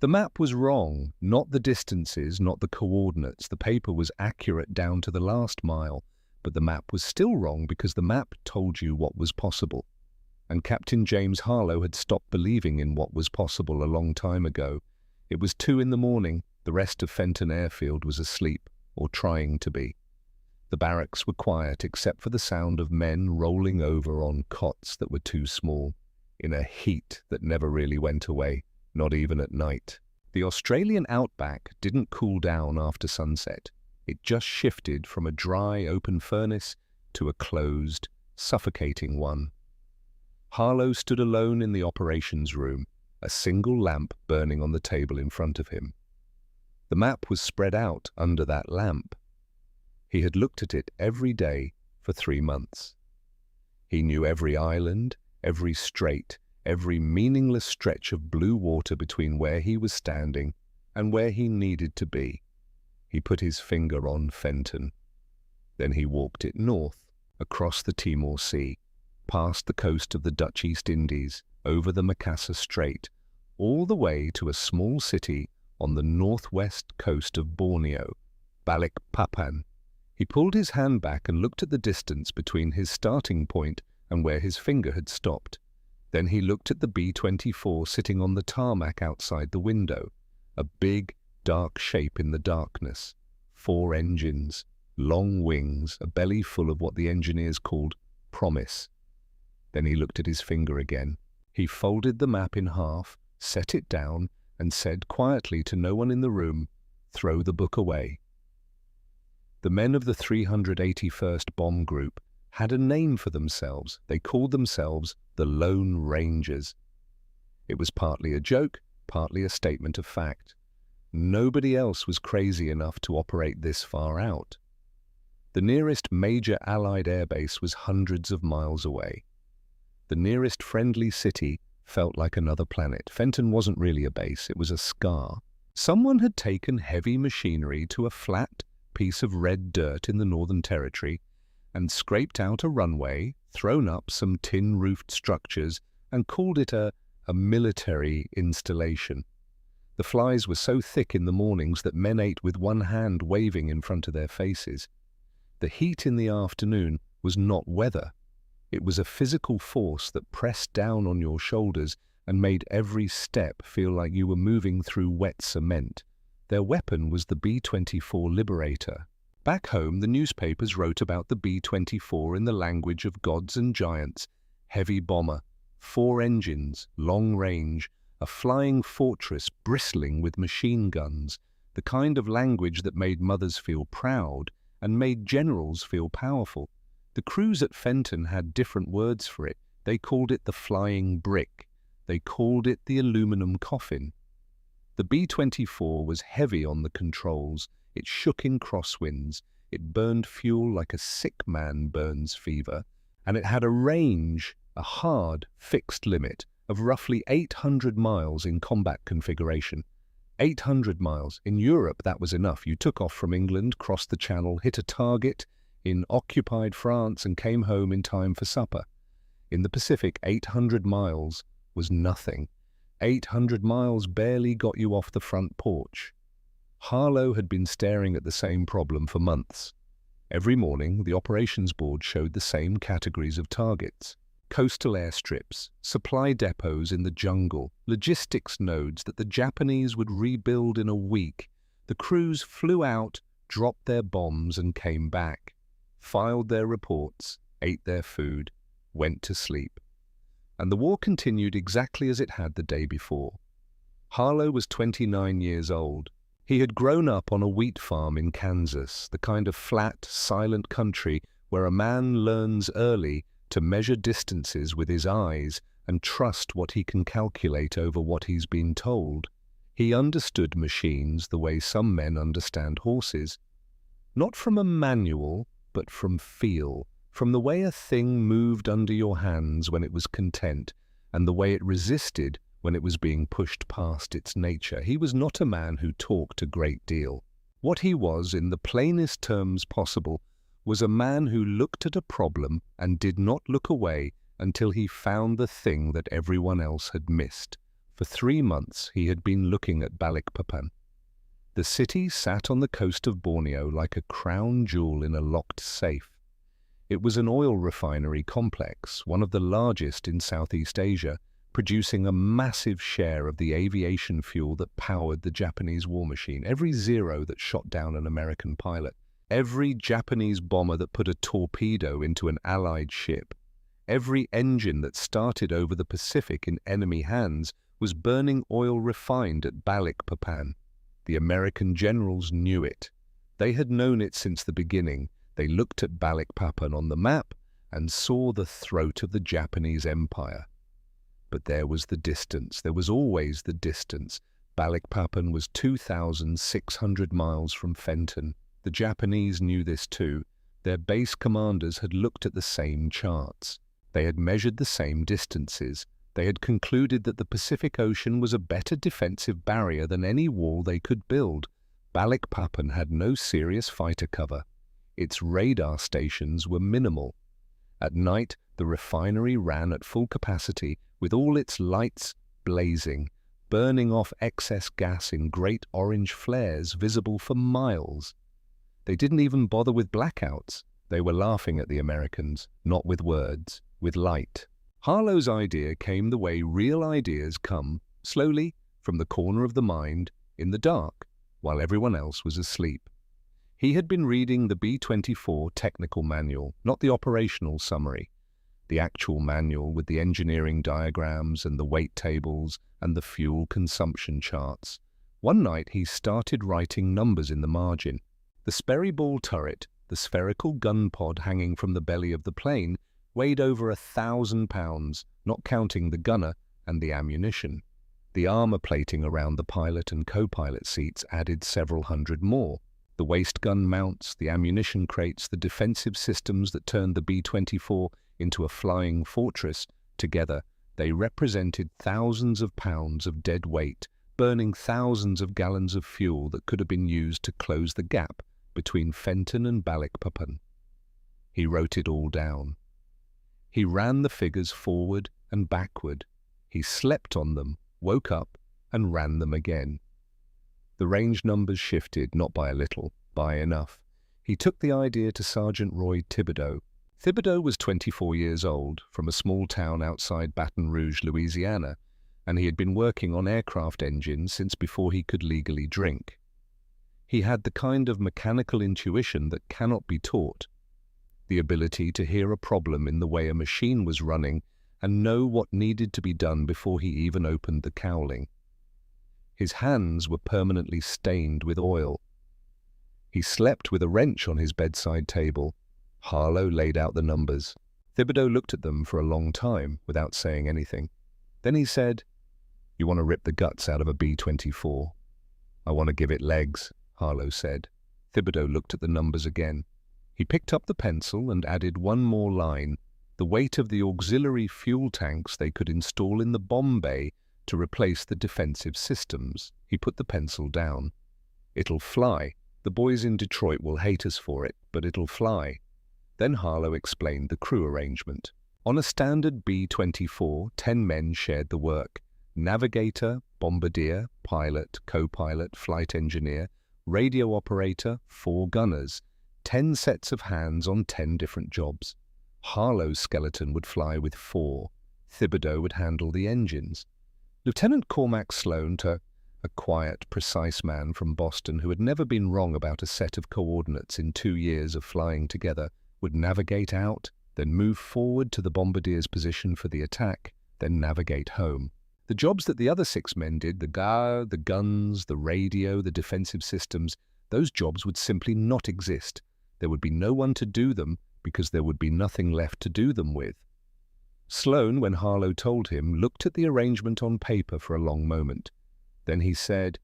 The map was wrong, not the distances, not the coordinates. The paper was accurate down to the last mile, but the map was still wrong because the map told you what was possible. And Captain James Harlow had stopped believing in what was possible a long time ago. It was 2 in the morning. The rest of Fenton Airfield was asleep, or trying to be. The barracks were quiet except for the sound of men rolling over on cots that were too small, in a heat that never really went away, not even at night. The Australian outback didn't cool down after sunset. It just shifted from a dry, open furnace to a closed, suffocating one. Harlow stood alone in the operations room, a single lamp burning on the table in front of him. The map was spread out under that lamp. He had looked at it every day for 3 months. He knew every island, every strait, every meaningless stretch of blue water between where he was standing and where he needed to be. He put his finger on Fenton. Then he walked it north, across the Timor Sea, past the coast of the Dutch East Indies, over the Makassar Strait, all the way to a small city on the northwest coast of Borneo, Balikpapan. He pulled his hand back and looked at the distance between his starting point and where his finger had stopped. Then he looked at the B-24 sitting on the tarmac outside the window, a big, dark shape in the darkness. 4 engines, long wings, a belly full of what the engineers called promise. Then he looked at his finger again. He folded the map in half, set it down, and said quietly to no one in the room, "Throw the book away." The men of the 381st Bomb Group had a name for themselves. They called themselves the Lone Rangers. It was partly a joke, partly a statement of fact. Nobody else was crazy enough to operate this far out. The nearest major Allied airbase was hundreds of miles away. The nearest friendly city felt like another planet. Fenton wasn't really a base, it was a scar. Someone had taken heavy machinery to a flat piece of red dirt in the Northern Territory and scraped out a runway, thrown up some tin-roofed structures, and called it a military installation. The flies were so thick in the mornings that men ate with one hand waving in front of their faces. The heat in the afternoon was not weather. It was a physical force that pressed down on your shoulders and made every step feel like you were moving through wet cement. Their weapon was the B-24 Liberator. Back home, the newspapers wrote about the B-24 in the language of gods and giants. Heavy bomber, 4 engines, long range, a flying fortress bristling with machine guns, the kind of language that made mothers feel proud and made generals feel powerful. The crews at Fenton had different words for it. They called it the flying brick. They called it the aluminum coffin. The B-24 was heavy on the controls. It shook in crosswinds. It burned fuel like a sick man burns fever. And it had a range, a hard, fixed limit of roughly 800 miles in combat configuration. 800 miles. In Europe, that was enough. You took off from England, crossed the Channel, hit a target in occupied France and came home in time for supper. In the Pacific, 800 miles was nothing. 800 miles barely got you off the front porch. Harlow had been staring at the same problem for months. Every morning, the operations board showed the same categories of targets. Coastal airstrips, supply depots in the jungle, logistics nodes that the Japanese would rebuild in a week. The crews flew out, dropped their bombs and came back, filed their reports, ate their food, went to sleep. And the war continued exactly as it had the day before. Harlow was 29 years old. He had grown up on a wheat farm in Kansas, the kind of flat, silent country where a man learns early to measure distances with his eyes and trust what he can calculate over what he's been told. He understood machines the way some men understand horses. Not from a manual, but from feel, from the way a thing moved under your hands when it was content, and the way it resisted when it was being pushed past its nature. He was not a man who talked a great deal. What he was, in the plainest terms possible, was a man who looked at a problem and did not look away until he found the thing that everyone else had missed. For 3 months he had been looking at Balikpapan. The city sat on the coast of Borneo like a crown jewel in a locked safe. It was an oil refinery complex, one of the largest in Southeast Asia, producing a massive share of the aviation fuel that powered the Japanese war machine. Every Zero that shot down an American pilot, every Japanese bomber that put a torpedo into an Allied ship, every engine that started over the Pacific in enemy hands was burning oil refined at Balikpapan. The American generals knew it. They had known it since the beginning. They looked at Balikpapan on the map and saw the throat of the Japanese Empire. But there was the distance. There was always the distance. Balikpapan was 2,600 miles from Fenton. The Japanese knew this too. Their base commanders had looked at the same charts. They had measured the same distances. They had concluded that the Pacific Ocean was a better defensive barrier than any wall they could build. Balikpapan had no serious fighter cover. Its radar stations were minimal. At night, the refinery ran at full capacity, with all its lights blazing, burning off excess gas in great orange flares visible for miles. They didn't even bother with blackouts. They were laughing at the Americans, not with words, with light. Harlow's idea came the way real ideas come, slowly, from the corner of the mind, in the dark, while everyone else was asleep. He had been reading the B-24 technical manual, not the operational summary. The actual manual with the engineering diagrams and the weight tables and the fuel consumption charts. One night he started writing numbers in the margin. The Sperry Ball turret, the spherical gun pod hanging from the belly of the plane, weighed over 1,000 pounds, not counting the gunner and the ammunition. The armor plating around the pilot and co-pilot seats added several hundred more. The waist gun mounts, the ammunition crates, the defensive systems that turned the B-24 into a flying fortress, together they represented thousands of pounds of dead weight, burning thousands of gallons of fuel that could have been used to close the gap between Fenton and Balikpapan. He wrote it all down. He ran the figures forward and backward. He slept on them, woke up, and ran them again. The range numbers shifted, not by a little, by enough. He took the idea to Sergeant Roy Thibodeau. Thibodeau was 24 years old, from a small town outside Baton Rouge, Louisiana, and he had been working on aircraft engines since before he could legally drink. He had the kind of mechanical intuition that cannot be taught, the ability to hear a problem in the way a machine was running and know what needed to be done before he even opened the cowling. His hands were permanently stained with oil. He slept with a wrench on his bedside table. Harlow laid out the numbers. Thibodeau looked at them for a long time without saying anything. Then he said, "You want to rip the guts out of a B-24? "I want to give it legs," Harlow said. Thibodeau looked at the numbers again. He picked up the pencil and added one more line, the weight of the auxiliary fuel tanks they could install in the bomb bay to replace the defensive systems. He put the pencil down. "It'll fly. The boys in Detroit will hate us for it, but it'll fly." Then Harlow explained the crew arrangement. On a standard B-24, 10 men shared the work. Navigator, bombardier, pilot, co-pilot, flight engineer, radio operator, 4 gunners. 10 sets of hands on 10 different jobs. Harlow's skeleton would fly with 4. Thibodeau would handle the engines. Lieutenant Cormac Sloan, a quiet, precise man from Boston who had never been wrong about a set of coordinates in 2 years of flying together, would navigate out, then move forward to the bombardier's position for the attack, then navigate home. The jobs that the other 6 men did, the guns, the radio, the defensive systems, those jobs would simply not exist. There would be no one to do them because there would be nothing left to do them with. Sloan, when Harlow told him, looked at the arrangement on paper for a long moment. Then he said,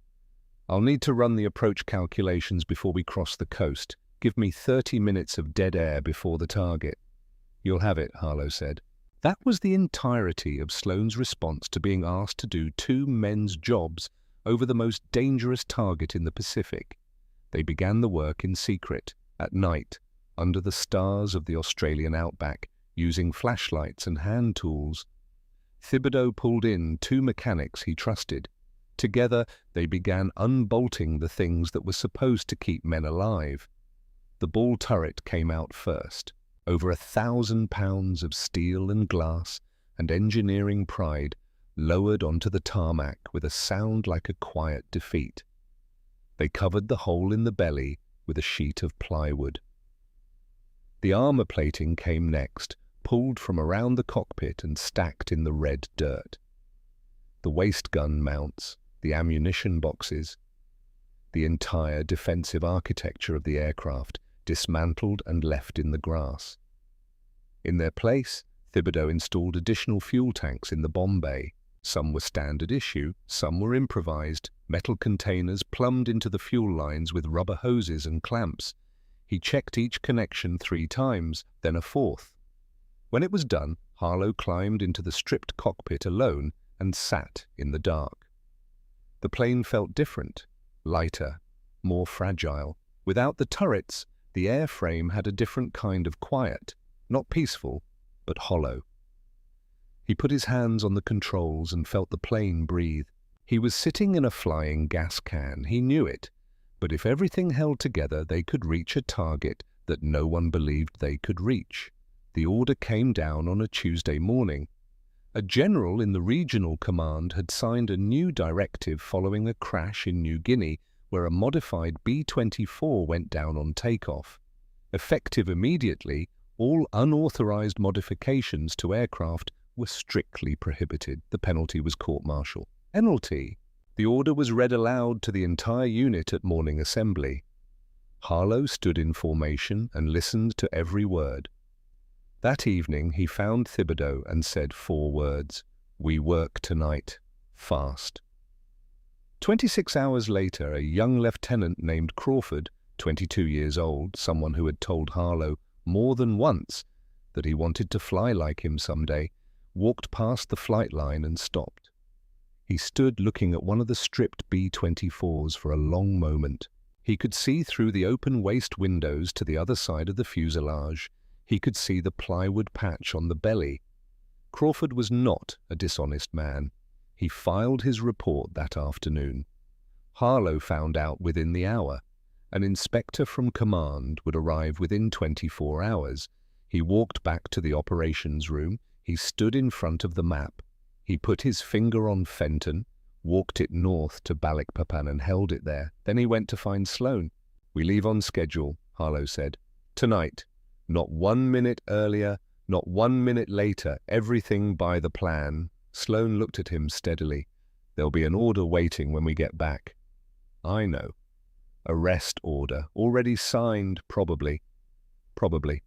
"I'll need to run the approach calculations before we cross the coast. Give me 30 minutes of dead air before the target." "You'll have it," Harlow said. That was the entirety of Sloan's response to being asked to do 2 men's jobs over the most dangerous target in the Pacific. They began the work in secret, at night, under the stars of the Australian outback, using flashlights and hand tools. Thibodeau pulled in two mechanics he trusted. Together, they began unbolting the things that were supposed to keep men alive. The ball turret came out first. Over 1,000 pounds of steel and glass and engineering pride lowered onto the tarmac with a sound like a quiet defeat. They covered the hole in the belly with a sheet of plywood. The armor plating came next, pulled from around the cockpit and stacked in the red dirt. The waist gun mounts, the ammunition boxes, the entire defensive architecture of the aircraft dismantled and left in the grass. In their place, Thibodeau installed additional fuel tanks in the bomb bay. Some were standard issue, some were improvised, metal containers plumbed into the fuel lines with rubber hoses and clamps. He checked each connection 3 times, then a 4th. When it was done, Harlow climbed into the stripped cockpit alone and sat in the dark. The plane felt different, lighter, more fragile. Without the turrets, the airframe had a different kind of quiet, not peaceful, but hollow. He put his hands on the controls and felt the plane breathe. He was sitting in a flying gas can, he knew it, but if everything held together, they could reach a target that no one believed they could reach. The order came down on a Tuesday morning. A general in the regional command had signed a new directive following a crash in New Guinea where a modified B-24 went down on takeoff. Effective immediately, all unauthorized modifications to aircraft were strictly prohibited. The penalty was court-martial. Penalty. The order was read aloud to the entire unit at morning assembly. Harlow stood in formation and listened to every word. That evening he found Thibodeau and said 4 words: "We work tonight, fast." 26 hours later, a young lieutenant named Crawford, 22 years old, someone who had told Harlow more than once that he wanted to fly like him someday, walked past the flight line and stopped. He stood looking at one of the stripped B-24s for a long moment. He could see through the open waist windows to the other side of the fuselage. He could see the plywood patch on the belly. Crawford was not a dishonest man. He filed his report that afternoon. Harlow found out within the hour. An inspector from command would arrive within 24 hours. He walked back to the operations room. He stood in front of the map. He put his finger on Fenton, walked it north to Balikpapan and held it there. Then he went to find Sloan. "We leave on schedule," Harlow said. "Tonight. Not 1 minute earlier, not 1 minute later, everything by the plan." Sloan looked at him steadily. "There'll be an order waiting when we get back." "I know. Arrest order. Already signed, probably." "Probably."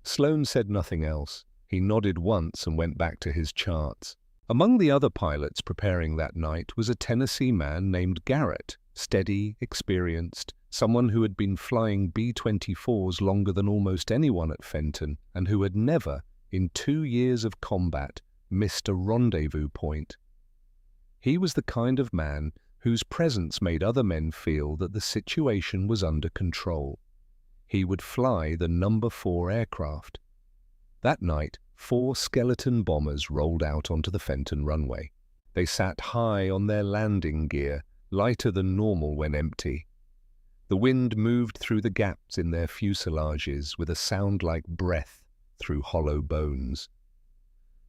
Sloan said nothing else. He nodded once and went back to his charts. Among the other pilots preparing that night was a Tennessee man named Garrett, steady, experienced, someone who had been flying B-24s longer than almost anyone at Fenton and who had never, in 2 years of combat, missed a rendezvous point. He was the kind of man whose presence made other men feel that the situation was under control. He would fly the No. 4 aircraft. That night, 4 skeleton bombers rolled out onto the Fenton runway. They sat high on their landing gear, lighter than normal when empty. The wind moved through the gaps in their fuselages with a sound like breath through hollow bones.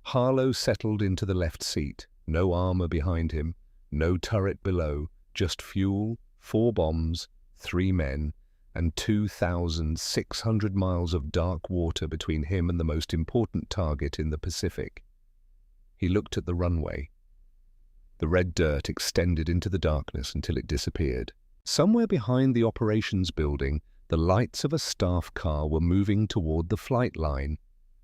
Harlow settled into the left seat, no armor behind him, no turret below, just fuel, 4 bombs, 3 men, and 2,600 miles of dark water between him and the most important target in the Pacific. He looked at the runway. The red dirt extended into the darkness until it disappeared. Somewhere behind the operations building, the lights of a staff car were moving toward the flight line.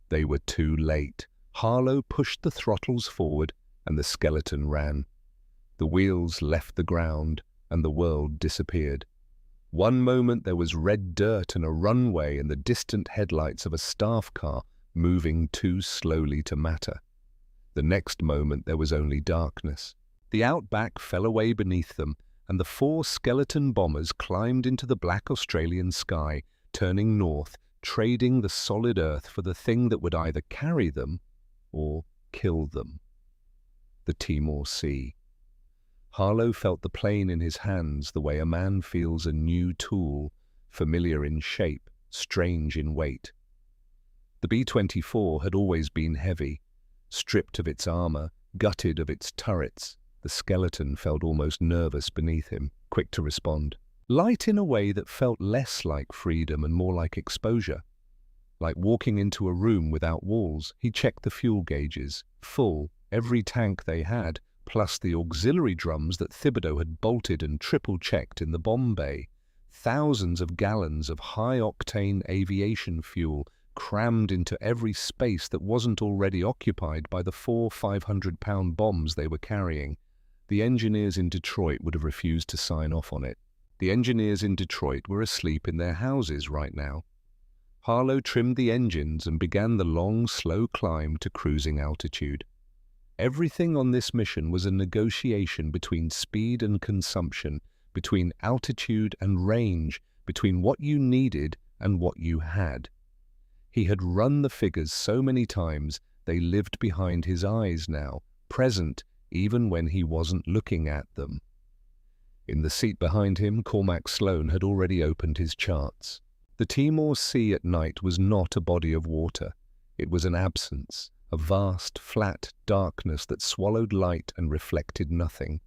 They were too late. Harlow pushed the throttles forward, and the skeleton ran. The wheels left the ground, and the world disappeared. One moment there was red dirt and a runway and the distant headlights of a staff car moving too slowly to matter. The next moment there was only darkness. The outback fell away beneath them, and the 4 skeleton bombers climbed into the black Australian sky, turning north, trading the solid earth for the thing that would either carry them or kill them. the Timor Sea. Harlow felt the plane in his hands the way a man feels a new tool, familiar in shape, strange in weight. The B-24 had always been heavy. Stripped of its armor, gutted of its turrets, the skeleton felt almost nervous beneath him, quick to respond. Light in a way that felt less like freedom and more like exposure. Like walking into a room without walls, he checked the fuel gauges, full, every tank they had, plus the auxiliary drums that Thibodeau had bolted and triple-checked in the bomb bay. Thousands of gallons of high-octane aviation fuel crammed into every space that wasn't already occupied by the 4 500-pound bombs they were carrying. The engineers in Detroit would have refused to sign off on it. The engineers in Detroit were asleep in their houses right now. Harlow trimmed the engines and began the long, slow climb to cruising altitude. Everything on this mission was a negotiation between speed and consumption, between altitude and range, between what you needed and what you had. He had run the figures so many times they lived behind his eyes now, present even when he wasn't looking at them. In the seat behind him, Cormac Sloane had already opened his charts. The Timor Sea at night was not a body of water. It was an absence, a vast, flat darkness that swallowed light and reflected nothing.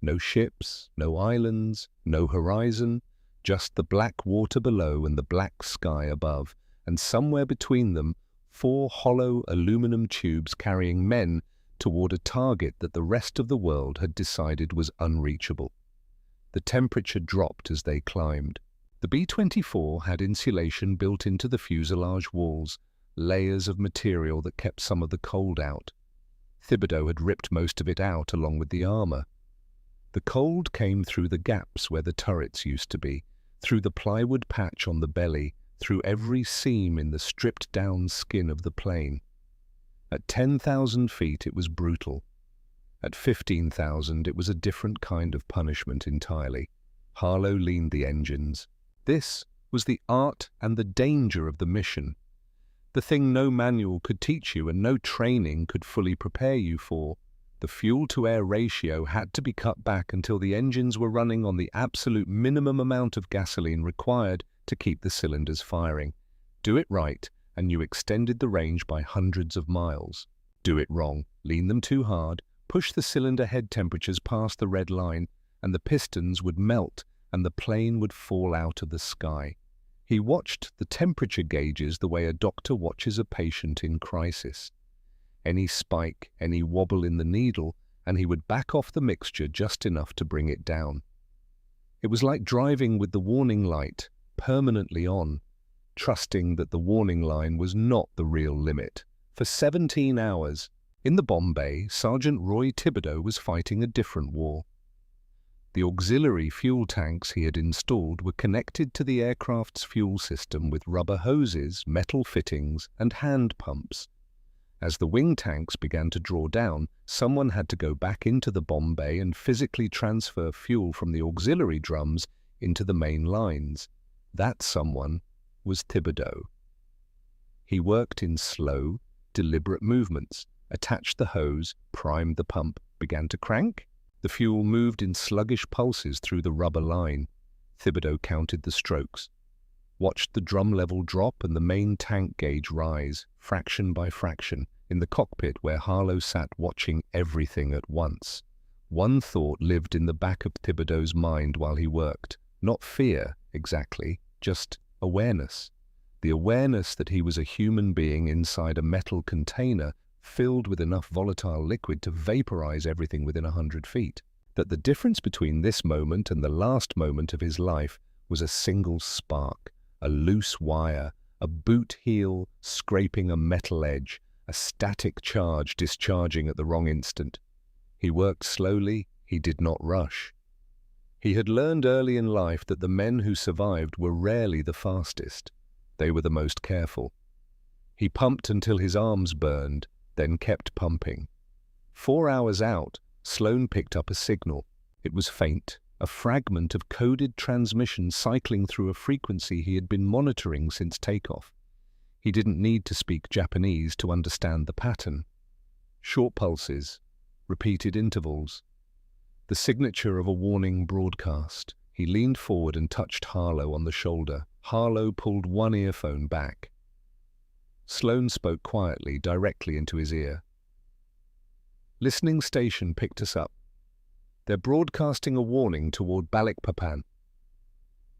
No ships, no islands, no horizon, just the black water below and the black sky above, and somewhere between them, 4 hollow aluminum tubes carrying men toward a target that the rest of the world had decided was unreachable. The temperature dropped as they climbed. The B-24 had insulation built into the fuselage walls, layers of material that kept some of the cold out. Thibodeau had ripped most of it out along with the armor. The cold came through the gaps where the turrets used to be, through the plywood patch on the belly, through every seam in the stripped-down skin of the plane. At 10,000 feet it was brutal. At 15,000 it was a different kind of punishment entirely. Harlow leaned the engines. This was the art and the danger of the mission. The thing no manual could teach you and no training could fully prepare you for. The fuel-to-air ratio had to be cut back until the engines were running on the absolute minimum amount of gasoline required to keep the cylinders firing. Do it right, and you extended the range by hundreds of miles. Do it wrong, lean them too hard, push the cylinder head temperatures past the red line, and the pistons would melt and the plane would fall out of the sky. He watched the temperature gauges the way a doctor watches a patient in crisis. Any spike, any wobble in the needle, and he would back off the mixture just enough to bring it down. It was like driving with the warning light permanently on, trusting that the warning line was not the real limit. For 17 hours, in the bomb bay, Sergeant Roy Thibodeau was fighting a different war. The auxiliary fuel tanks he had installed were connected to the aircraft's fuel system with rubber hoses, metal fittings, and hand pumps. As the wing tanks began to draw down, someone had to go back into the bomb bay and physically transfer fuel from the auxiliary drums into the main lines. That someone was Thibodeau. He worked in slow, deliberate movements, attached the hose, primed the pump, began to crank. The fuel moved in sluggish pulses through the rubber line. Thibodeau counted the strokes, watched the drum level drop and the main tank gauge rise, fraction by fraction, in the cockpit where Harlow sat watching everything at once. One thought lived in the back of Thibodeau's mind while he worked. Not fear, exactly, just awareness. The awareness that he was a human being inside a metal container filled with enough volatile liquid to vaporize everything within 100 feet. That the difference between this moment and the last moment of his life was a single spark, a loose wire, a boot heel scraping a metal edge, a static charge discharging at the wrong instant. He worked slowly, he did not rush. He had learned early in life that the men who survived were rarely the fastest. They were the most careful. He pumped until his arms burned, then kept pumping. 4 hours out, Sloane picked up a signal. It was faint, a fragment of coded transmission cycling through a frequency he had been monitoring since takeoff. He didn't need to speak Japanese to understand the pattern. Short pulses, repeated intervals. The signature of a warning broadcast. He leaned forward and touched Harlow on the shoulder. Harlow pulled one earphone back. Sloane spoke quietly, directly into his ear. "Listening station picked us up. They're broadcasting a warning toward Balikpapan."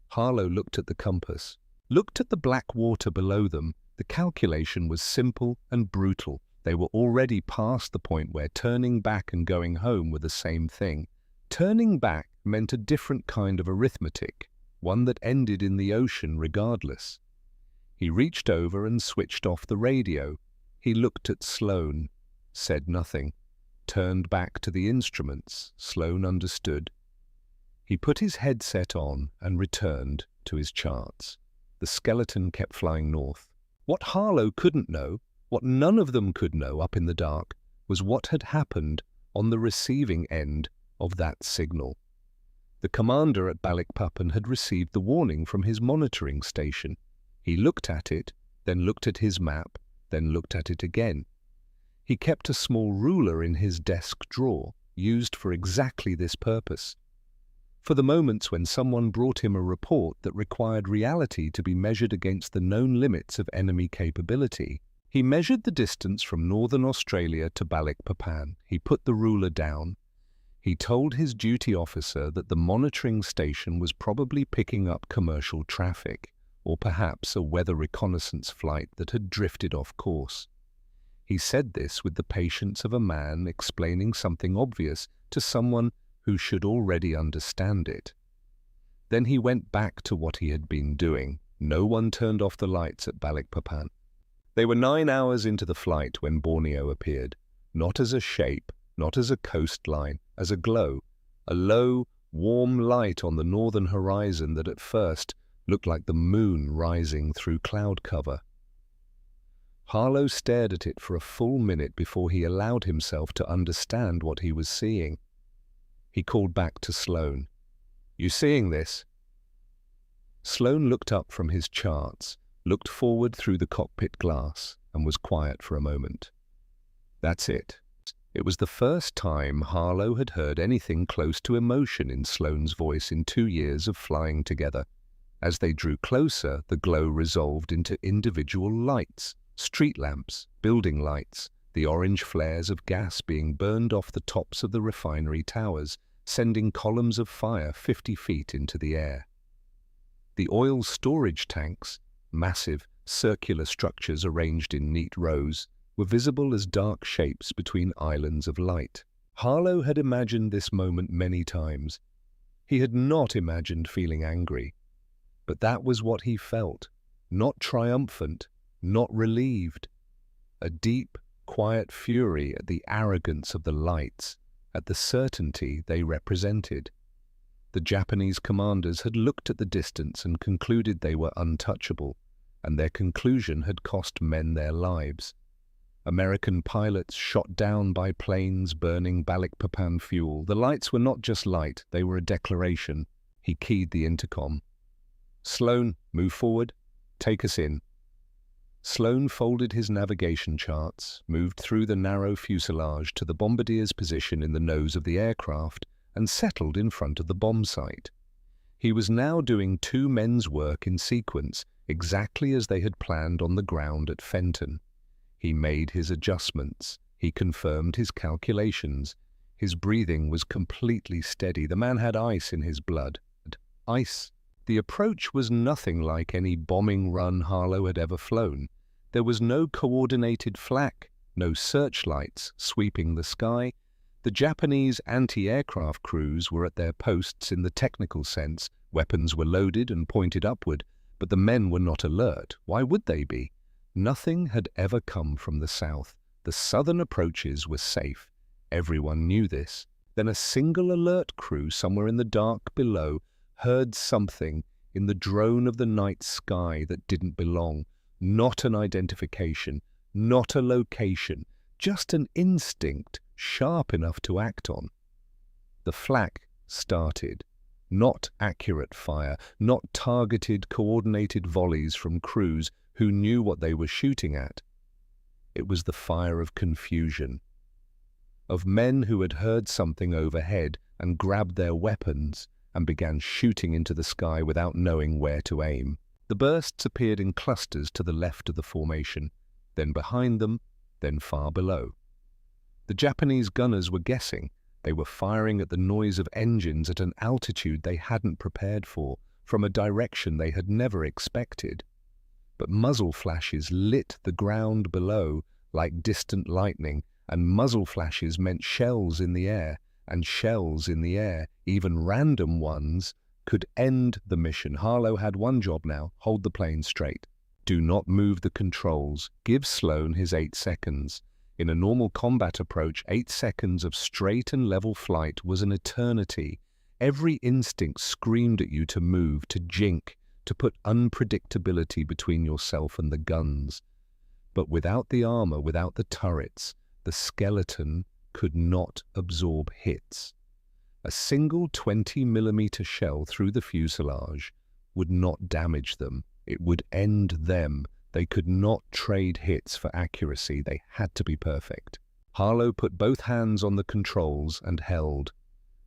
Harlow looked at the compass, looked at the black water below them. The calculation was simple and brutal. They were already past the point where turning back and going home were the same thing. Turning back meant a different kind of arithmetic, one that ended in the ocean regardless. He reached over and switched off the radio. He looked at Sloane, said nothing, turned back to the instruments. Sloane understood. He put his headset on and returned to his charts. The skeleton kept flying north. What Harlow couldn't know, what none of them could know up in the dark, was what had happened on the receiving end of that signal. The commander at Balikpapan had received the warning from his monitoring station. He looked at it, then looked at his map, then looked at it again. He kept a small ruler in his desk drawer, used for exactly this purpose. For the moments when someone brought him a report that required reality to be measured against the known limits of enemy capability, he measured the distance from northern Australia to Balikpapan. He put the ruler down. He told his duty officer that the monitoring station was probably picking up commercial traffic, or perhaps a weather reconnaissance flight that had drifted off course. He said this with the patience of a man explaining something obvious to someone who should already understand it. Then he went back to what he had been doing. No one turned off the lights at Balikpapan. They were 9 hours into the flight when Borneo appeared, not as a shape, not as a coastline, as a glow, a low, warm light on the northern horizon that at first looked like the moon rising through cloud cover. Harlow stared at it for a full minute before he allowed himself to understand what he was seeing. He called back to Sloane. "You seeing this?" Sloane looked up from his charts, looked forward through the cockpit glass, and was quiet for a moment. That's it. It was the first time Harlow had heard anything close to emotion in Sloane's voice in 2 years of flying together. As they drew closer, the glow resolved into individual lights, street lamps, building lights, the orange flares of gas being burned off the tops of the refinery towers, sending columns of fire 50 feet into the air. The oil storage tanks, massive, circular structures arranged in neat rows, were visible as dark shapes between islands of light. Harlow had imagined this moment many times. He had not imagined feeling angry, but that was what he felt, not triumphant, not relieved. A deep, quiet fury at the arrogance of the lights, at the certainty they represented. The Japanese commanders had looked at the distance and concluded they were untouchable, and their conclusion had cost men their lives. American pilots shot down by planes burning Balikpapan fuel. The lights were not just light, they were a declaration. He keyed the intercom. "Sloane, move forward. Take us in." Sloane folded his navigation charts, moved through the narrow fuselage to the bombardier's position in the nose of the aircraft, and settled in front of the bomb site. He was now doing 2 men's work in sequence, exactly as they had planned on the ground at Fenton. He made his adjustments. He confirmed his calculations. His breathing was completely steady. The man had ice in his blood. Ice. The approach was nothing like any bombing run Harlow had ever flown. There was no coordinated flak, no searchlights sweeping the sky. The Japanese anti-aircraft crews were at their posts in the technical sense. Weapons were loaded and pointed upward, but the men were not alert. Why would they be? Nothing had ever come from the south. The southern approaches were safe. Everyone knew this. Then a single alert crew somewhere in the dark below heard something in the drone of the night sky that didn't belong. Not an identification, not a location, just an instinct sharp enough to act on. The flak started. Not accurate fire, not targeted, coordinated volleys from crews who knew what they were shooting at. It was the fire of confusion. of men who had heard something overhead and grabbed their weapons and began shooting into the sky without knowing where to aim. The bursts appeared in clusters to the left of the formation, then behind them, then far below. The Japanese gunners were guessing. They were firing at the noise of engines at an altitude they hadn't prepared for, from a direction they had never expected. But muzzle flashes lit the ground below like distant lightning, and muzzle flashes meant shells in the air, and shells in the air, even random ones, could end the mission. Harlow had one job now: hold the plane straight. Do not move the controls. Give Sloan his 8 seconds. In a normal combat approach, 8 seconds of straight and level flight was an eternity. Every instinct screamed at you to move, to jink, to put unpredictability between yourself and the guns. But without the armor, without the turrets, the skeleton could not absorb hits. A single 20mm shell through the fuselage would not damage them. It would end them. They could not trade hits for accuracy. They had to be perfect. Harlow put both hands on the controls and held.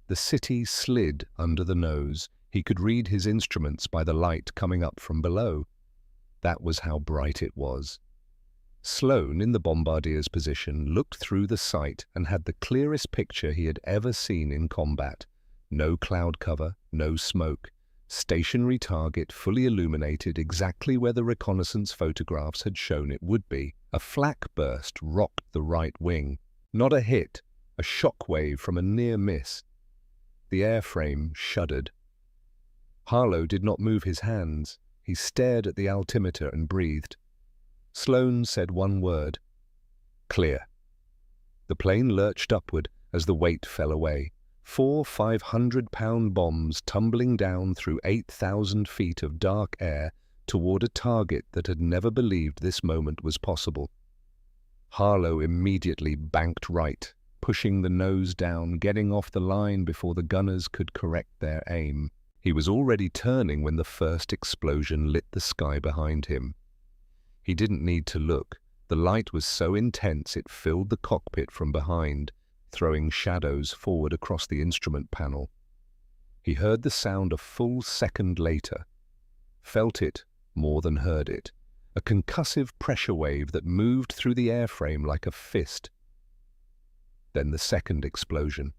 The city slid under the nose. He could read his instruments by the light coming up from below. That was how bright it was. Sloan, in the bombardier's position, looked through the sight and had the clearest picture he had ever seen in combat. No cloud cover, no smoke. Stationary target, fully illuminated, exactly where the reconnaissance photographs had shown it would be. A flak burst rocked the right wing. Not a hit, a shockwave from a near miss. The airframe shuddered. Harlow did not move his hands. He stared at the altimeter and breathed. Sloan said one word: clear. The plane lurched upward as the weight fell away. 4 500-pound bombs tumbling down through 8,000 feet of dark air toward a target that had never believed this moment was possible. Harlow immediately banked right, pushing the nose down, getting off the line before the gunners could correct their aim. He was already turning when the first explosion lit the sky behind him. He didn't need to look. The light was so intense it filled the cockpit from behind, throwing shadows forward across the instrument panel. He heard the sound a full second later, felt it more than heard it, a concussive pressure wave that moved through the airframe like a fist. Then the second explosion.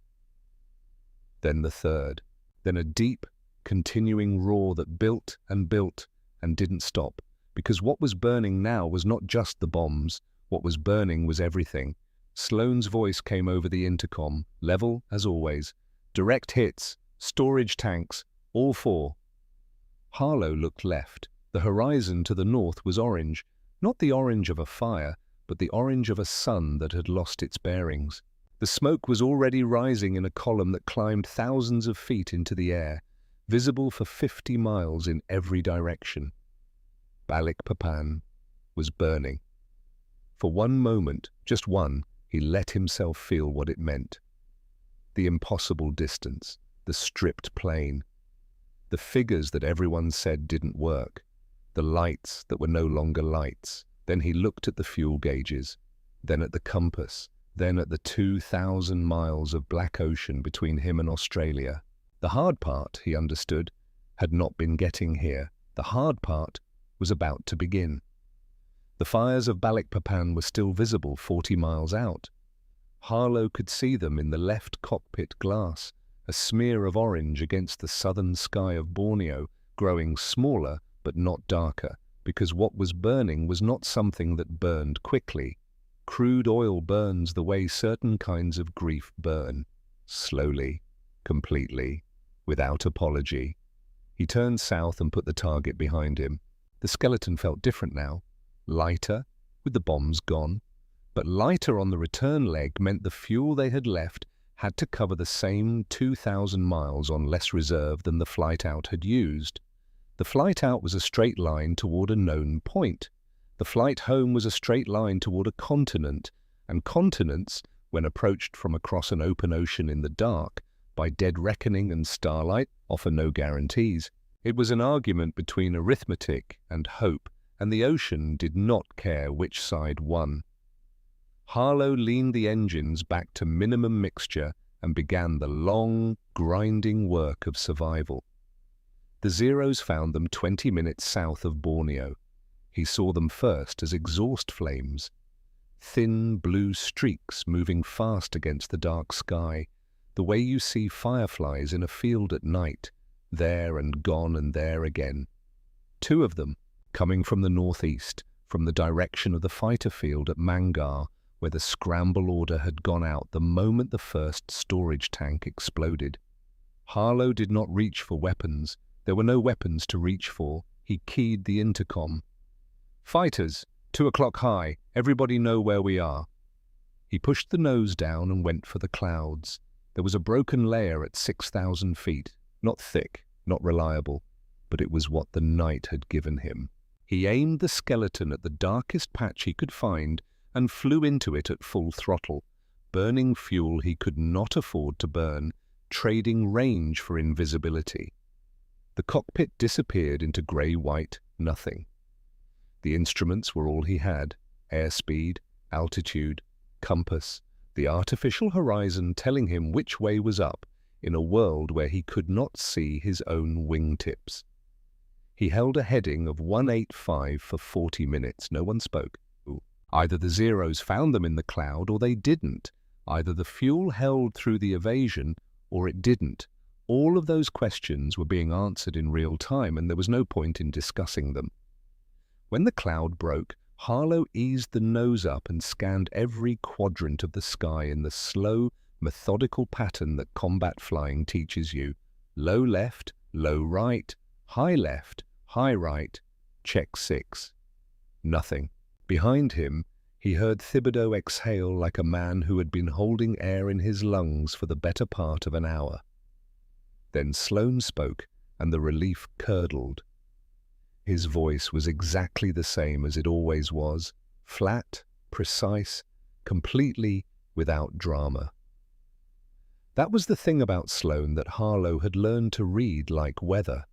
Then the third. Then a deep, continuing roar that built and didn't stop, because what was burning now was not just the bombs. What was burning was everything. Sloan's voice came over the intercom, level as always. Direct hits, storage tanks, all 4. Harlow looked left. The horizon to the north was orange, not the orange of a fire, but the orange of a sun that had lost its bearings. The smoke was already rising in a column that climbed thousands of feet into the air, visible for 50 miles in every direction. Balikpapan was burning. For one moment, just one, he let himself feel what it meant. The impossible distance, the stripped plane, the figures that everyone said didn't work, the lights that were no longer lights. Then he looked at the fuel gauges, then at the compass, then at the 2,000 miles of black ocean between him and Australia. The hard part, he understood, had not been getting here. The hard part was about to begin. The fires of Balikpapan were still visible 40 miles out. Harlow could see them in the left cockpit glass, a smear of orange against the southern sky of Borneo, growing smaller but not darker, because what was burning was not something that burned quickly. Crude oil burns the way certain kinds of grief burn, slowly, completely, without apology. He turned south and put the target behind him. The skeleton felt different now. Lighter, with the bombs gone. But lighter on the return leg meant the fuel they had left had to cover the same 2,000 miles on less reserve than the flight out had used. The flight out was a straight line toward a known point. The flight home was a straight line toward a continent, and continents, when approached from across an open ocean in the dark, by dead reckoning and starlight, offer no guarantees. It was an argument between arithmetic and hope, and the ocean did not care which side won. Harlow leaned the engines back to minimum mixture and began the long, grinding work of survival. The Zeros found them 20 minutes south of Borneo. He saw them first as exhaust flames, thin blue streaks moving fast against the dark sky, the way you see fireflies in a field at night, there and gone and there again. Two of them, coming from the northeast, from the direction of the fighter field at Mangar, where the scramble order had gone out the moment the first storage tank exploded. Harlow did not reach for weapons. There were no weapons to reach for. He keyed the intercom. "Fighters, 2 o'clock high. Everybody know where we are." He pushed the nose down and went for the clouds. There was a broken layer at 6,000 feet. Not thick, not reliable, but it was what the night had given him. He aimed the skeleton at the darkest patch he could find and flew into it at full throttle, burning fuel he could not afford to burn, trading range for invisibility. The cockpit disappeared into grey-white nothing. The instruments were all he had: airspeed, altitude, compass, the artificial horizon telling him which way was up in a world where he could not see his own wingtips. He held a heading of 185 for 40 minutes. No one spoke. Either the Zeros found them in the cloud or they didn't. Either the fuel held through the evasion or it didn't. All of those questions were being answered in real time, and there was no point in discussing them. When the cloud broke, Harlow eased the nose up and scanned every quadrant of the sky in the slow, methodical pattern that combat flying teaches you. Low left, low right, high left, high right, check 6. Nothing. Behind him, he heard Thibodeau exhale like a man who had been holding air in his lungs for the better part of an hour. Then Sloane spoke, and the relief curdled. His voice was exactly the same as it always was, flat, precise, completely without drama. That was the thing about Sloane that Harlow had learned to read like weather.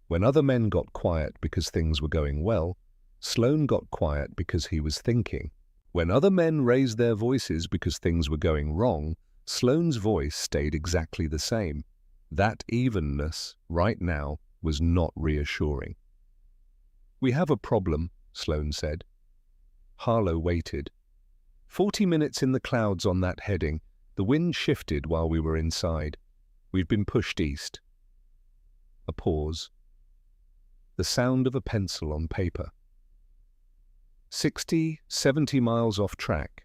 When other men got quiet because things were going well, Sloane got quiet because he was thinking. When other men raised their voices because things were going wrong, Sloane's voice stayed exactly the same. That evenness, right now, was not reassuring. "We have a problem," Sloane said. Harlow waited. 40 minutes in the clouds on that heading. The wind shifted while we were inside. We've been pushed east. A pause. The sound of a pencil on paper. 60, 70 miles off track.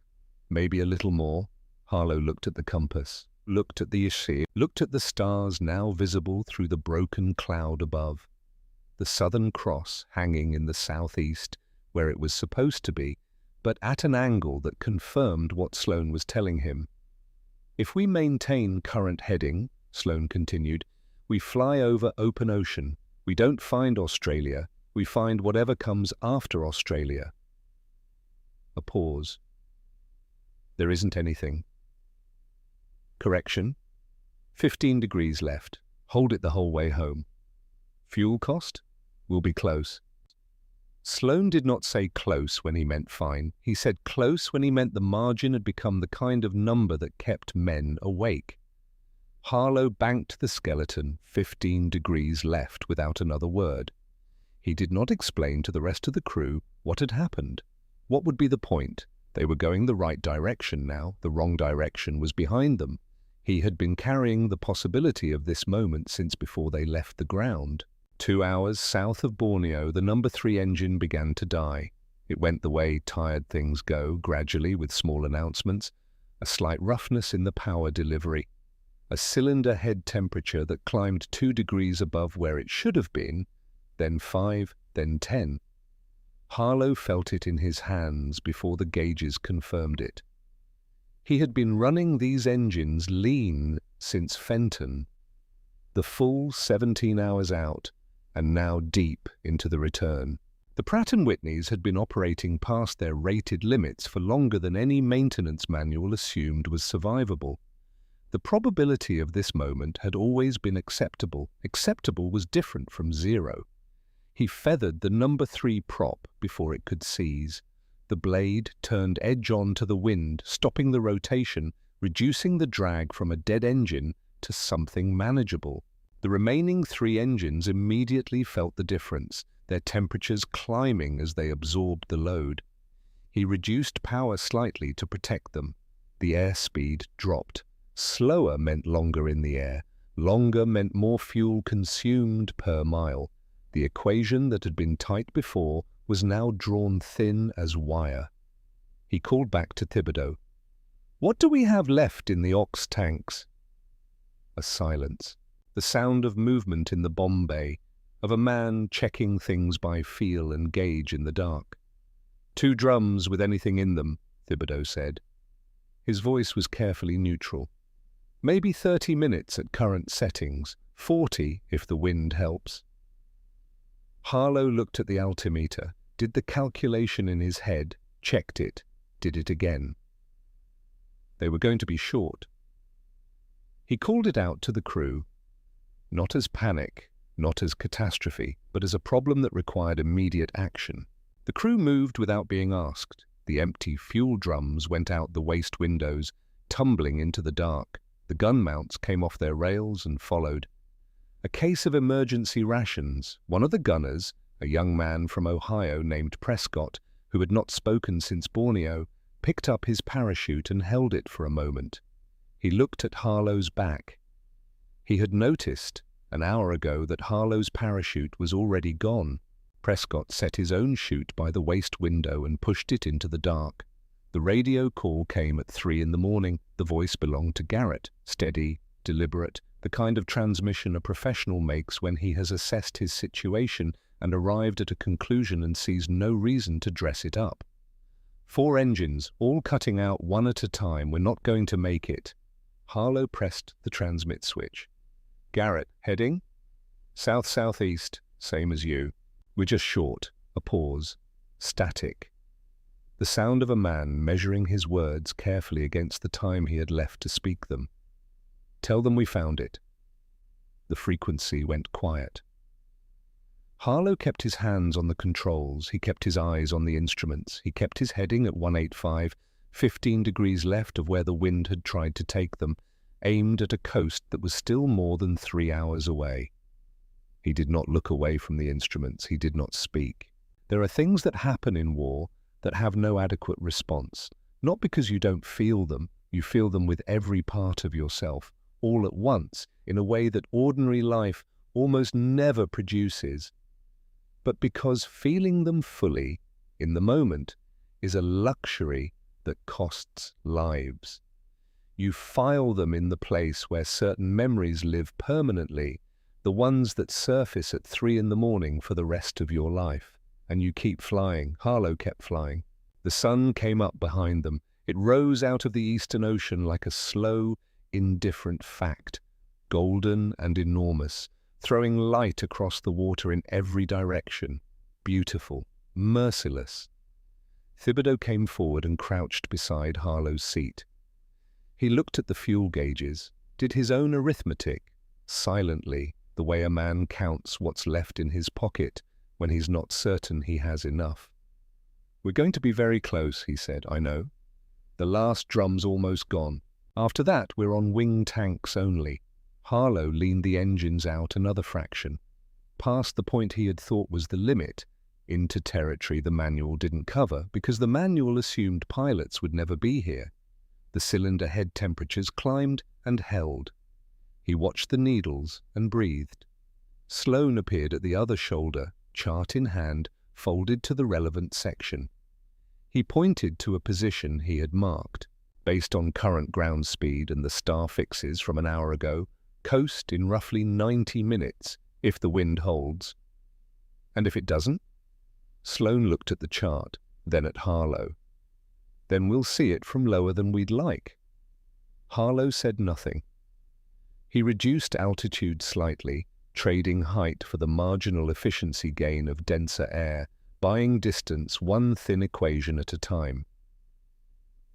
Maybe a little more. Harlow looked at the compass, looked at the Ishir, looked at the stars now visible through the broken cloud above. The Southern Cross hanging in the southeast, where it was supposed to be, but at an angle that confirmed what Sloane was telling him. "If we maintain current heading," Sloane continued, "we fly over open ocean. We don't find Australia. We find whatever comes after Australia." A pause. "There isn't anything." "Correction. 15 degrees left. Hold it the whole way home." "Fuel cost? We'll be close." Sloane did not say close when he meant fine. He said close when he meant the margin had become the kind of number that kept men awake. Harlow banked the skeleton 15 degrees left without another word. He did not explain to the rest of the crew what had happened. What would be the point? They were going the right direction now. The wrong direction was behind them. He had been carrying the possibility of this moment since before they left the ground. 2 hours south of Borneo, the No. 3 engine began to die. It went the way tired things go, gradually with small announcements, a slight roughness in the power delivery, a cylinder head temperature that climbed 2 degrees above where it should have been, then 5, then 10. Harlow felt it in his hands before the gauges confirmed it. He had been running these engines lean since Fenton, the full 17 hours out, and now deep into the return. The Pratt & Whitneys had been operating past their rated limits for longer than any maintenance manual assumed was survivable. The probability of this moment had always been acceptable. Acceptable was different from zero. He feathered the No. 3 prop before it could seize. The blade turned edge-on to the wind, stopping the rotation, reducing the drag from a dead engine to something manageable. The remaining 3 engines immediately felt the difference, their temperatures climbing as they absorbed the load. He reduced power slightly to protect them. The airspeed dropped. Slower meant longer in the air. Longer meant more fuel consumed per mile. The equation that had been tight before was now drawn thin as wire. He called back to Thibodeau. "What do we have left in the ox tanks?" A silence. The sound of movement in the bomb bay, of a man checking things by feel and gauge in the dark. 2 drums with anything in them, Thibodeau said. His voice was carefully neutral. Maybe 30 minutes at current settings, 40 if the wind helps. Harlow looked at the altimeter, did the calculation in his head, checked it, did it again. They were going to be short. He called it out to the crew, not as panic, not as catastrophe, but as a problem that required immediate action. The crew moved without being asked. The empty fuel drums went out the waste windows, tumbling into the dark. The gun mounts came off their rails and followed. A case of emergency rations. One of the gunners, a young man from Ohio named Prescott, who had not spoken since Borneo, picked up his parachute and held it for a moment. He looked at Harlow's back. He had noticed an hour ago that Harlow's parachute was already gone. Prescott set his own chute by the waste window and pushed it into the dark. The radio call came at 3 in the morning. The voice belonged to Garrett, steady, deliberate, the kind of transmission a professional makes when he has assessed his situation and arrived at a conclusion and sees no reason to dress it up. 4 engines, all cutting out one at a time. We're not going to make it. Harlow pressed the transmit switch. Garrett, heading? South-southeast, same as you. We're just short. A pause. Static. The sound of a man measuring his words carefully against the time he had left to speak them. Tell them we found it. The frequency went quiet. Harlow kept his hands on the controls. He kept his eyes on the instruments. He kept his heading at 185, 15 degrees left of where the wind had tried to take them, aimed at a coast that was still more than 3 hours away. He did not look away from the instruments. He did not speak. There are things that happen in war that have no adequate response, not because you don't feel them. You feel them with every part of yourself, all at once, in a way that ordinary life almost never produces, but because feeling them fully, in the moment, is a luxury that costs lives. You file them in the place where certain memories live permanently, the ones that surface at 3 in the morning for the rest of your life. And you keep flying. Harlow kept flying. The sun came up behind them. It rose out of the eastern ocean like a slow, indifferent fact, golden and enormous, throwing light across the water in every direction, beautiful, merciless. Thibodeau came forward and crouched beside Harlow's seat. He looked at the fuel gauges, did his own arithmetic, silently, the way a man counts what's left in his pocket when he's not certain he has enough. "We're going to be very close," he said, "I know. The last drum's almost gone. After that, we're on wing tanks only." Harlow leaned the engines out another fraction, past the point he had thought was the limit, into territory the manual didn't cover, because the manual assumed pilots would never be here. The cylinder head temperatures climbed and held. He watched the needles and breathed. Sloane appeared at the other shoulder, chart in hand, folded to the relevant section. He pointed to a position he had marked. Based on current ground speed and the star fixes from an hour ago, coast in roughly 90 minutes, if the wind holds. And if it doesn't? Sloane looked at the chart, then at Harlow. Then we'll see it from lower than we'd like. Harlow said nothing. He reduced altitude slightly, trading height for the marginal efficiency gain of denser air, buying distance one thin equation at a time.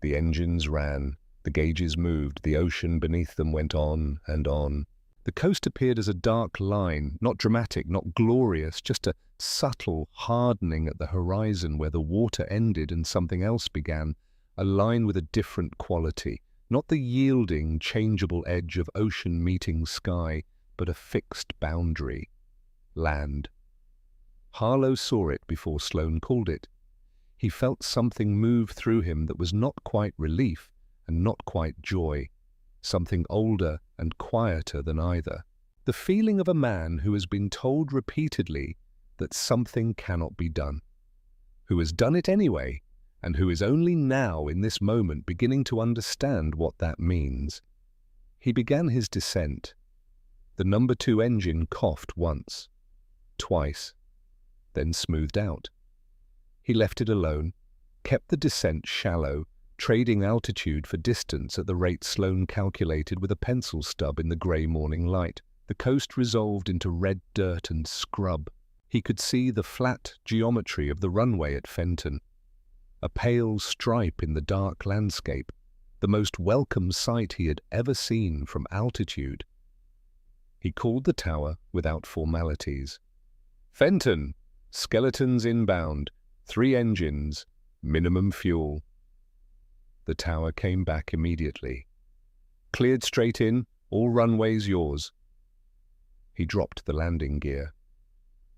The engines ran, the gauges moved, the ocean beneath them went on and on. The coast appeared as a dark line, not dramatic, not glorious, just a subtle hardening at the horizon where the water ended and something else began, a line with a different quality, not the yielding, changeable edge of ocean meeting sky, but a fixed boundary. Land. Harlow saw it before Sloane called it. He felt something move through him that was not quite relief and not quite joy, something older and quieter than either. The feeling of a man who has been told repeatedly that something cannot be done, who has done it anyway, and who is only now in this moment beginning to understand what that means. He began his descent. The number 2 engine coughed once, twice, then smoothed out. He left it alone, kept the descent shallow, trading altitude for distance at the rate Sloane calculated with a pencil stub in the grey morning light. The coast resolved into red dirt and scrub. He could see the flat geometry of the runway at Fenton, a pale stripe in the dark landscape, the most welcome sight he had ever seen from altitude. He called the tower without formalities. "Fenton, skeletons inbound, 3 engines, minimum fuel." The tower came back immediately. "Cleared straight in, all runways yours." He dropped the landing gear.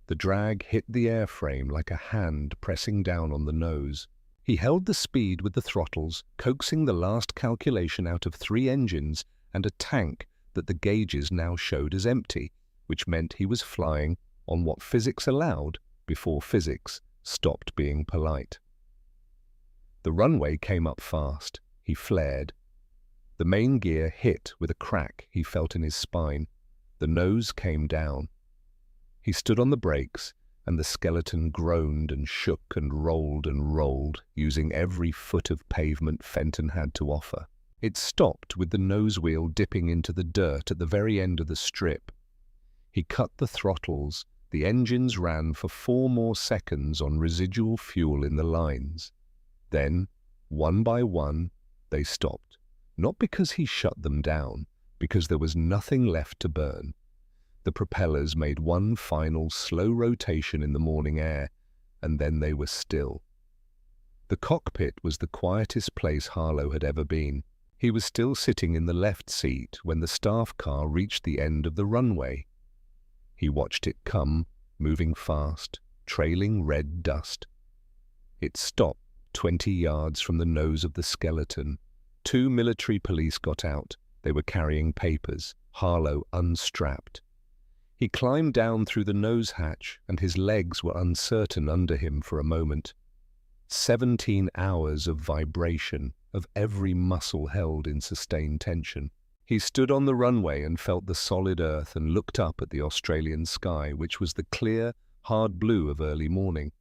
The drag hit the airframe like a hand pressing down on the nose. He held the speed with the throttles, coaxing the last calculation out of 3 engines and a tank that the gauges now showed as empty, which meant he was flying on what physics allowed before physics stopped being polite. The runway came up fast. He flared. The main gear hit with a crack he felt in his spine. The nose came down. He stood on the brakes, and the skeleton groaned and shook and rolled, using every foot of pavement Fenton had to offer. It stopped with the nose wheel dipping into the dirt at the very end of the strip. He cut the throttles. The engines ran for 4 more seconds on residual fuel in the lines. Then, one by one, they stopped. Not because he shut them down, because there was nothing left to burn. The propellers made one final slow rotation in the morning air, and then they were still. The cockpit was the quietest place Harlow had ever been. He was still sitting in the left seat when the staff car reached the end of the runway. He watched it come, moving fast, trailing red dust. It stopped 20 yards from the nose of the skeleton. 2 military police got out. They were carrying papers. Harlow unstrapped. He climbed down through the nose hatch, and his legs were uncertain under him for a moment. 17 hours of vibration, of every muscle held in sustained tension. He stood on the runway and felt the solid earth and looked up at the Australian sky, which was the clear, hard blue of early morning.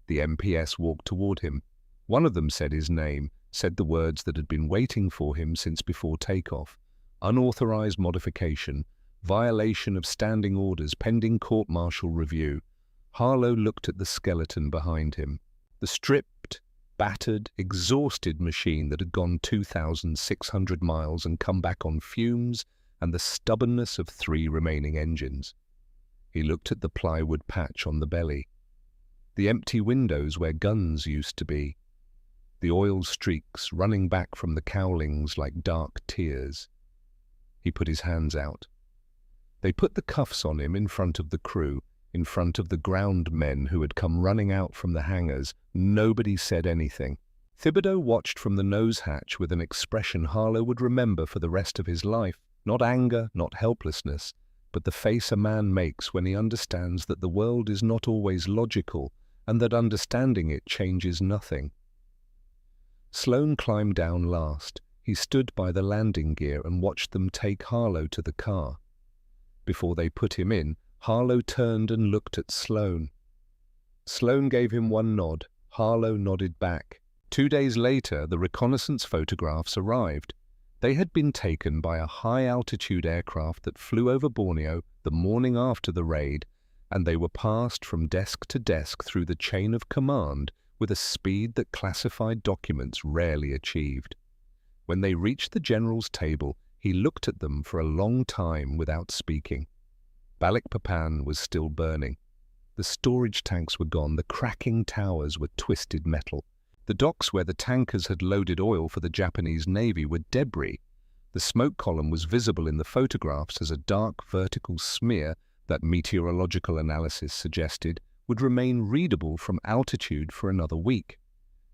The MPS walked toward him. One of them said his name, said the words that had been waiting for him since before takeoff. Unauthorized modification, violation of standing orders, pending court-martial review. Harlow looked at the skeleton behind him. The stripped, battered, exhausted machine that had gone 2,600 miles and come back on fumes, and the stubbornness of 3 remaining engines. He looked at the plywood patch on the belly, the empty windows where guns used to be, the oil streaks running back from the cowlings like dark tears. He put his hands out. They put the cuffs on him in front of the crew, in front of the ground men who had come running out from the hangars. Nobody said anything. Thibodeau watched from the nose hatch with an expression Harlow would remember for the rest of his life. Not anger, not helplessness, but the face a man makes when he understands that the world is not always logical and that understanding it changes nothing. Sloane climbed down last. He stood by the landing gear and watched them take Harlow to the car. Before they put him in, Harlow turned and looked at Sloane. Sloane gave him one nod. Harlow nodded back. 2 days later, the reconnaissance photographs arrived. They had been taken by a high-altitude aircraft that flew over Borneo the morning after the raid, and they were passed from desk to desk through the chain of command with a speed that classified documents rarely achieved. When they reached the general's table, He looked at them for a long time without speaking. Balikpapan was still burning. The storage tanks were gone, the cracking towers were twisted metal. The docks where the tankers had loaded oil for the Japanese Navy were debris. The smoke column was visible in the photographs as a dark vertical smear that meteorological analysis suggested would remain readable from altitude for another week.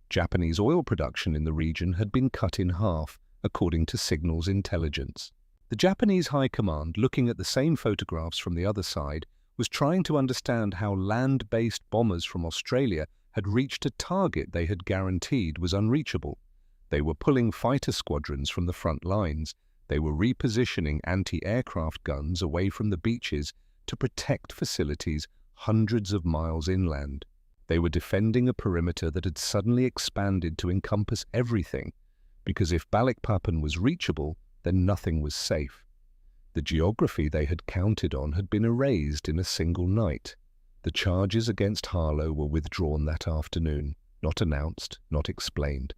Japanese oil production in the region had been cut in half, according to signals intelligence. The Japanese High Command, looking at the same photographs from the other side, was trying to understand how land-based bombers from Australia had reached a target they had guaranteed was unreachable. They were pulling fighter squadrons from the front lines. They were repositioning anti-aircraft guns away from the beaches to protect facilities hundreds of miles inland. They were defending a perimeter that had suddenly expanded to encompass everything, because if Balikpapan was reachable, then nothing was safe. The geography they had counted on had been erased in a single night. The charges against Harlow were withdrawn that afternoon, not announced, not explained.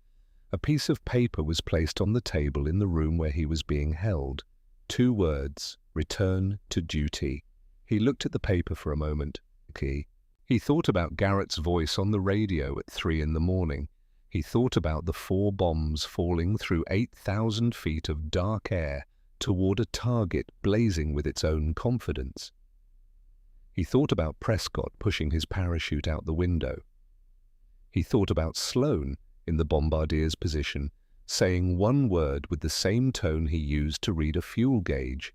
A piece of paper was placed on the table in the room where he was being held. 2 words, return to duty. He looked at the paper for a moment. He thought about Garrett's voice on the radio at 3 in the morning. He thought about the 4 bombs falling through 8,000 feet of dark air toward a target blazing with its own confidence. He thought about Prescott pushing his parachute out the window. He thought about Sloan in the bombardier's position, saying one word with the same tone he used to read a fuel gauge.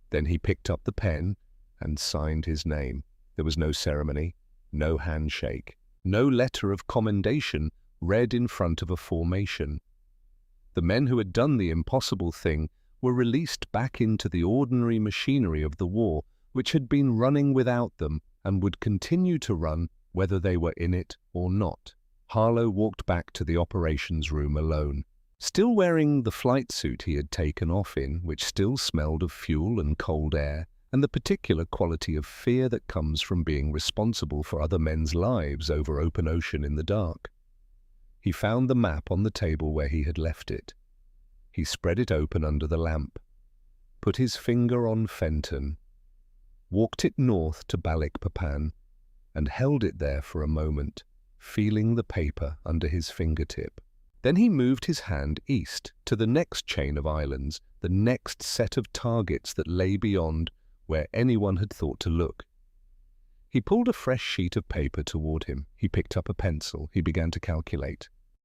Then he picked up the pen and signed his name. There was no ceremony, no handshake, no letter of commendation read in front of a formation. The men who had done the impossible thing were released back into the ordinary machinery of the war, which had been running without them and would continue to run whether they were in it or not. Harlow walked back to the operations room alone, still wearing the flight suit he had taken off in, which still smelled of fuel and cold air, and the particular quality of fear that comes from being responsible for other men's lives over open ocean in the dark. He found the map on the table where he had left it. He spread it open under the lamp, put his finger on Fenton, walked it north to Balikpapan, and held it there for a moment, feeling the paper under his fingertip. Then he moved his hand east to the next chain of islands, the next set of targets that lay beyond where anyone had thought to look. He pulled a fresh sheet of paper toward him. He picked up a pencil. He began to calculate.